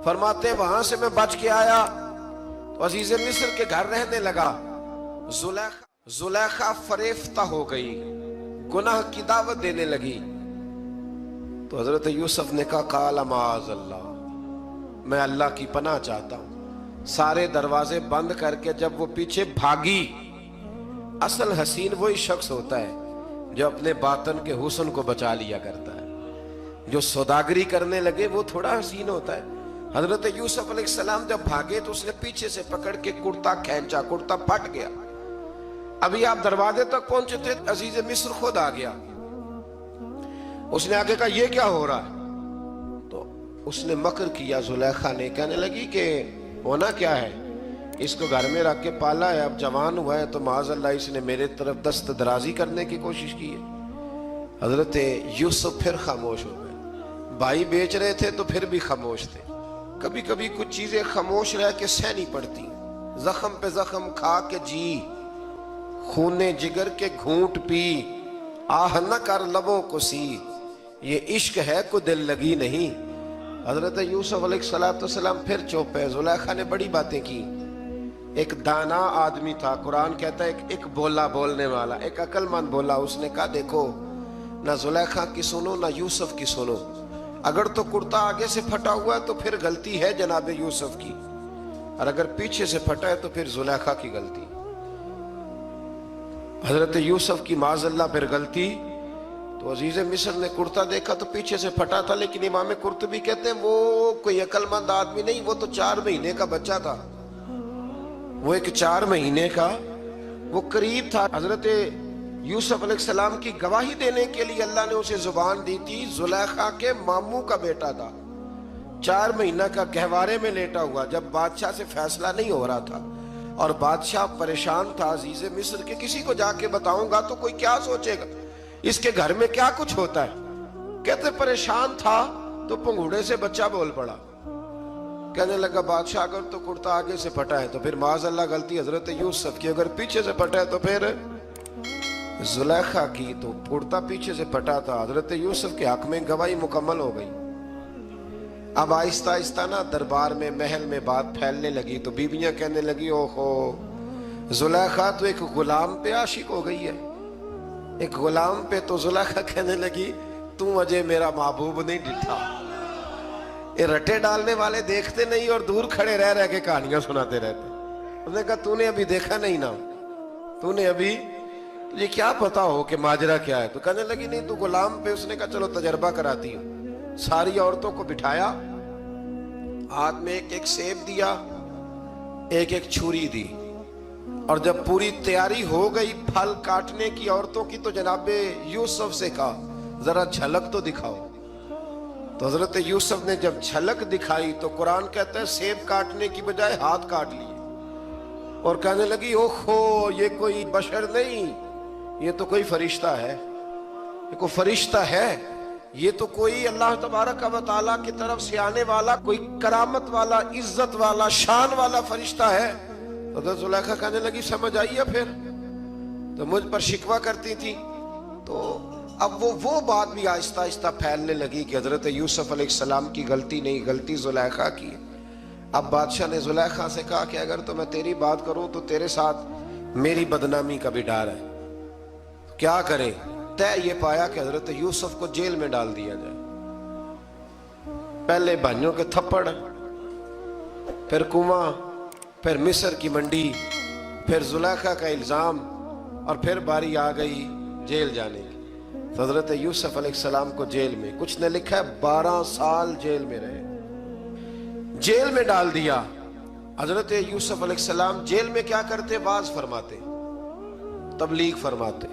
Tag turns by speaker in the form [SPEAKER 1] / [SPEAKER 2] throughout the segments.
[SPEAKER 1] فرماتے وہاں سے میں بچ کے آیا تو عزیز مصر کے گھر رہنے لگا. زلیخا فریفتہ ہو گئی, گناہ کی دعوت دینے لگی. تو حضرت یوسف نے کہا قال معاذ اللہ, میں اللہ کی پناہ چاہتا ہوں. سارے دروازے بند کر کے جب وہ پیچھے بھاگی, اصل حسین وہی شخص ہوتا ہے جو اپنے باطن کے حسن کو بچا لیا کرتا ہے. جو سوداگری کرنے لگے وہ تھوڑا حسین ہوتا ہے. حضرت یوسف علیہ السلام جب بھاگے تو اس نے پیچھے سے پکڑ کے کرتا کھینچا, کرتا پھٹ گیا. ابھی آپ دروازے تک پہنچے تھے, عزیز مصر خود آ گیا. اس نے آگے کہا یہ کیا ہو رہا ہے؟ تو اس نے مکر کیا. زلیخا نے کہنے لگی کہ ہونا کیا ہے, اس کو گھر میں رکھ کے پالا ہے, اب جوان ہوا ہے تو معاذ اللہ اس نے میرے طرف دست درازی کرنے کی کوشش کی ہے. حضرت یوسف پھر خاموش ہو گئے. بھائی بیچ رہے تھے تو پھر بھی خاموش تھے. کبھی کبھی کچھ چیزیں خاموش رہ کے سہنی پڑتی. زخم پہ زخم کھا کے جی, خون جگر کے گھونٹ پی, آہ نہ کر لبوں کو سی, یہ عشق ہے کو دل لگی نہیں. حضرت یوسف علیہ السلام پھر چوپ ہے. زلیخا نے بڑی باتیں کی. ایک دانا آدمی تھا, قرآن کہتا ہے ایک بولا بولنے والا, ایک عقل مند بولا. اس نے کہا دیکھو نہ زلیخا کی سنو نہ یوسف کی سنو. اگر تو کرتا آگے سے پھٹا ہوا ہے تو پھر غلطی ہے جناب یوسف کی, اور اگر پیچھے سے پھٹا ہے تو پھر زلیخا کی غلطی. حضرت یوسف کی معاذ اللہ پھر غلطی. تو عزیز مصر نے کرتا دیکھا تو پیچھے سے پھٹا تھا, لیکن امام قرطبی کہتے ہیں وہ کوئی عقل مند آدمی نہیں, وہ تو 4 مہینے کا بچہ تھا. وہ ایک 4 مہینے کا وہ قریب تھا. حضرت یوسف علیہ السلام کی گواہی دینے کے لیے اللہ نے اسے زبان دی تھی. زلیخا کے ماموں کا بیٹا تھا, 4 مہینہ کا گہوارے میں لیٹا ہوا, جب بادشاہ سے فیصلہ نہیں ہو رہا تھا اور بادشاہ پریشان تھا عزیز مصر کے کسی کو جا کے بتاؤں گا تو کوئی کیا سوچے گا, اس کے گھر میں کیا کچھ ہوتا ہے. کہتے پریشان تھا تو پنگوڑے سے بچہ بول پڑا. کہنے لگا بادشاہ اگر تو کرتا آگے سے پھٹا ہے تو پھر معاذ اللہ غلطی حضرت یوسف کی, اگر پیچھے سے پھٹا ہے تو پھر زلیخا کی. تو کرتا پیچھے سے پھٹا تھا. حضرت یوسف کے حق میں گواہی مکمل ہو گئی. اب آہستہ آہستہ نا دربار میں محل میں بات پھیلنے لگی. تو بیویاں کہنے لگی اوہو زلیخا تو ایک غلام پہ عاشق ہو گئی ہے, ایک غلام پہ. تو زلیخا کہنے لگی تم اجے میرا محبوب نہیں ڈٹھا. یہ رٹے ڈالنے والے دیکھتے نہیں اور دور کھڑے رہ کے کہانیاں سناتے رہتے. اس نے کہا تو نے ابھی دیکھا نہیں نا, تو نے ابھی تجھے کیا پتا ہو کہ ماجرا کیا ہے. تو کہنے لگی نہیں تو غلام پہ. اس نے کہا چلو تجربہ کراتی ہوں. ساری عورتوں کو بٹھایا, ہاتھ میں ایک سیب دیا, ایک چھری دی, اور جب پوری تیاری ہو گئی پھل کاٹنے کی عورتوں کی تو جناب یوسف سے کہا ذرا جھلک تو دکھاؤ. تو حضرت یوسف نے جب جھلک دکھائی تو قرآن کہتا ہے سیب کاٹنے کی بجائے ہاتھ کاٹ لیے, اور کہنے لگی اوہو یہ کوئی بشر نہیں, یہ تو کوئی فرشتہ ہے, یہ کوئی فرشتہ ہے, یہ تو کوئی اللہ تبارک و تعالیٰ کی طرف سے آنے والا کوئی کرامت والا عزت والا شان والا فرشتہ ہے. حضرت زلیخا کہنے لگی سمجھ آئی ہے پھر, تو مجھ پر شکوہ کرتی تھی. تو اب وہ بات بھی آہستہ آہستہ پھیلنے لگی کہ حضرت یوسف علیہ السلام کی غلطی نہیں, غلطی زلیخا کی. اب بادشاہ نے زلیخا سے کہا کہ اگر تو میں تیری بات کروں تو تیرے ساتھ میری بدنامی کا بھی ڈر ہے, کیا کرے. طے یہ پایا کہ حضرت یوسف کو جیل میں ڈال دیا جائے. پہلے بھائیوں کے تھپڑ, پھر کنواں, پھر مصر کی منڈی, پھر زلیخا کا الزام, اور پھر باری آ گئی جیل جانے کی. حضرت یوسف علیہ السلام کو جیل میں, کچھ نے لکھا ہے 12 سال جیل میں رہے, جیل میں ڈال دیا. حضرت یوسف علیہ السلام جیل میں کیا کرتے؟ واعظ فرماتے, تبلیغ فرماتے,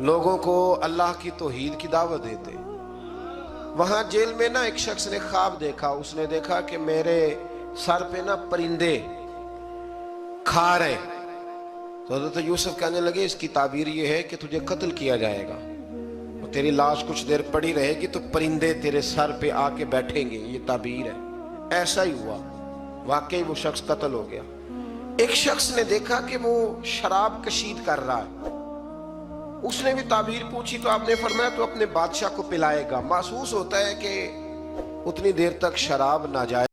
[SPEAKER 1] لوگوں کو اللہ کی توحید کی دعوت دیتے. وہاں جیل میں نا ایک شخص نے خواب دیکھا. اس نے دیکھا کہ میرے سر پہ نا پرندے کھا رہے. تو حضرت یوسف کہنے لگے اس کی تعبیر یہ ہے کہ تجھے قتل کیا جائے گا, تیری لاش کچھ دیر پڑی رہے گی تو پرندے تیرے سر پہ آ کے بیٹھیں گے, یہ تعبیر ہے. ایسا ہی ہوا, واقعی وہ شخص قتل ہو گیا. ایک شخص نے دیکھا کہ وہ شراب کشید کر رہا ہے. اس نے بھی تعبیر پوچھی تو آپ نے فرمایا تو اپنے بادشاہ کو پلائے گا. محسوس ہوتا ہے کہ اتنی دیر تک شراب ناجائز